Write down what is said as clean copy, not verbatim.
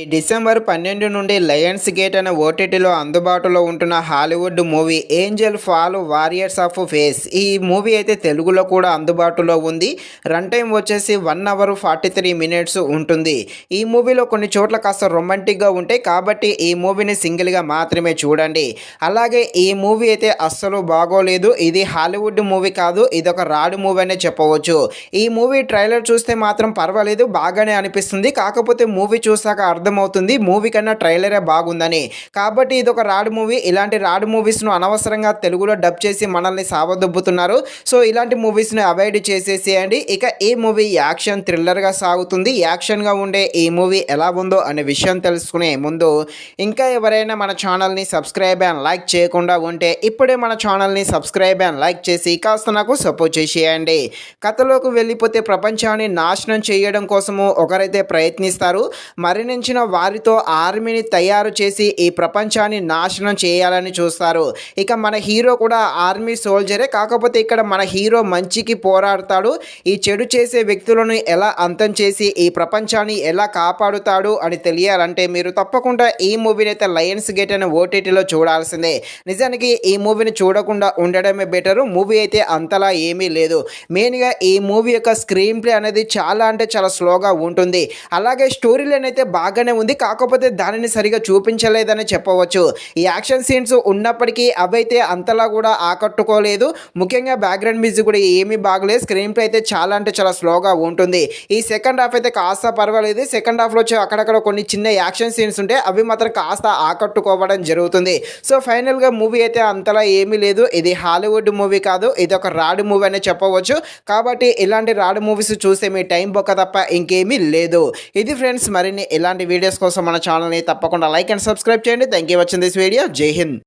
ఈ డిసెంబర్ 12 నుండి Lions gate అనే ఓటీటీలో అందుబాటులో ఉంటున్న Hollywood movie Angel fall warriors of face. ఈ మూవీ అయితే తెలుగులో కూడా అందుబాటులో ఉంది. రన్ టైం వచ్చేసి 1 అవర్ 43 మినిట్స్ ఉంటుంది. ఈ మూవీలో కొన్ని చోట్ల కాస్త రొమాంటిక్గా ఉంటాయి కాబట్టి ఈ మూవీని సింగిల్గా మాత్రమే చూడండి. అలాగే ఈ మూవీ అయితే అస్సలు బాగోలేదు. ఇది హాలీవుడ్ మూవీ కాదు, ఇది ఒక రాడు మూవీ అనే చెప్పవచ్చు. ఈ మూవీ ట్రైలర్ చూస్తే మాత్రం పర్వాలేదు, బాగానే అనిపిస్తుంది. కాకపోతే మూవీ చూసాక అర్థమవుతుంది మూవీ కన్నా ట్రైలరే బాగుందని. కాబట్టి ఇది ఒక రాడ్ మూవీ. ఇలాంటి రాడ్ మూవీస్ను అనవసరంగా తెలుగులో డబ్ చేసి మనల్ని సావదొబ్బుతున్నారు. సో ఇలాంటి మూవీస్ని అవాయిడ్ చేసేసేయండి. ఇక ఈ మూవీ యాక్షన్ థ్రిల్లర్గా సాగుతుంది. యాక్షన్గా ఉండే ఈ మూవీ ఎలా ఉందో అనే విషయం తెలుసుకునే ముందు ఇంకా ఎవరైనా మన ఛానల్ని సబ్స్క్రైబ్ అండ్ లైక్ చేయకుండా ఉంటే ఇప్పుడే మన ఛానల్ని సబ్స్క్రైబ్ అండ్ లైక్ చేసి కాస్త నాకు సపోర్ట్ చేసేయండి. కథలోకి వెళ్ళిపోతే ప్రపంచాన్ని నాశనం చేయడం కోసము ఒకరైతే ప్రయత్నిస్తారు. మరణించిన వారితో ఆర్మీని తయారు చేసి ఈ ప్రపంచాన్ని నాశనం చేయాలని చూస్తారు. ఇక మన హీరో కూడా ఆర్మీ సోల్జరే. కాకపోతే ఇక్కడ మన హీరో మంచికి పోరాడతాడు. ఈ చెడు చేసే వ్యక్తులను ఎలా అంతం చేసి ఈ ప్రపంచాన్ని ఎలా కాపాడుతాడు అని తెలియాలంటే మీరు తప్పకుండా ఈ మూవీని అయితే లయన్స్ గేట్ అనే ఓటీటీలో చూడాల్సిందే. నిజానికి ఈ మూవీని చూడకుండా ఉండడమే బెటరు. మూవీ అయితే అంతలా ఏమీ లేదు. మెయిన్గా ఈ మూవీ యొక్క స్క్రీన్ ప్లే అనేది చాలా అంటే చాలా స్లోగా ఉంటుంది. అలాగే స్టోరీ లైన్ అయితే బాగానే ఉంది. కాకపోతే దానిని సరిగా చూపించలేదని చెప్పవచ్చు. ఈ యాక్షన్ సీన్స్ ఉన్నప్పటికీ అవైతే అంతలా కూడా ఆకట్టుకోలేదు. ముఖ్యంగా బ్యాక్గ్రౌండ్ మ్యూజిక్ కూడా ఏమీ బాగలేదు. స్క్రీన్ ప్లే అయితే చాలా అంటే చాలా స్లోగా ఉంటుంది. ఈ సెకండ్ హాఫ్ అయితే కాస్త పర్వాలేదు. సెకండ్ హాఫ్లో వచ్చి అక్కడక్కడ కొన్ని చిన్న యాక్షన్ సీన్స్ ఉంటాయి, అవి మాత్రం కాస్త ఆకట్టుకోవడం జరుగుతుంది. సో ఫైనల్గా మూవీ అయితే అంతలా ఏమీ లేదు. ఇది హాలీవుడ్ మూవీ కాదు, ఇది ఒక రాడ్ మూవీ అనే చెప్పవచ్చు. కాబట్టి ఇలాంటి రాడ్ మూవీస్ చూస్తే మీ టైం బొక్క తప్ప ఇంకేమీ లేదు. ఇది ఫ్రెండ్స్, మరిన్ని ఇలాంటి వీడియోస్ కోసం మన ఛానల్ని తప్పకుండా లైక్ అండ్ సబ్స్క్రైబ్ చేయండి. Thank you watching this video. జై హింద్.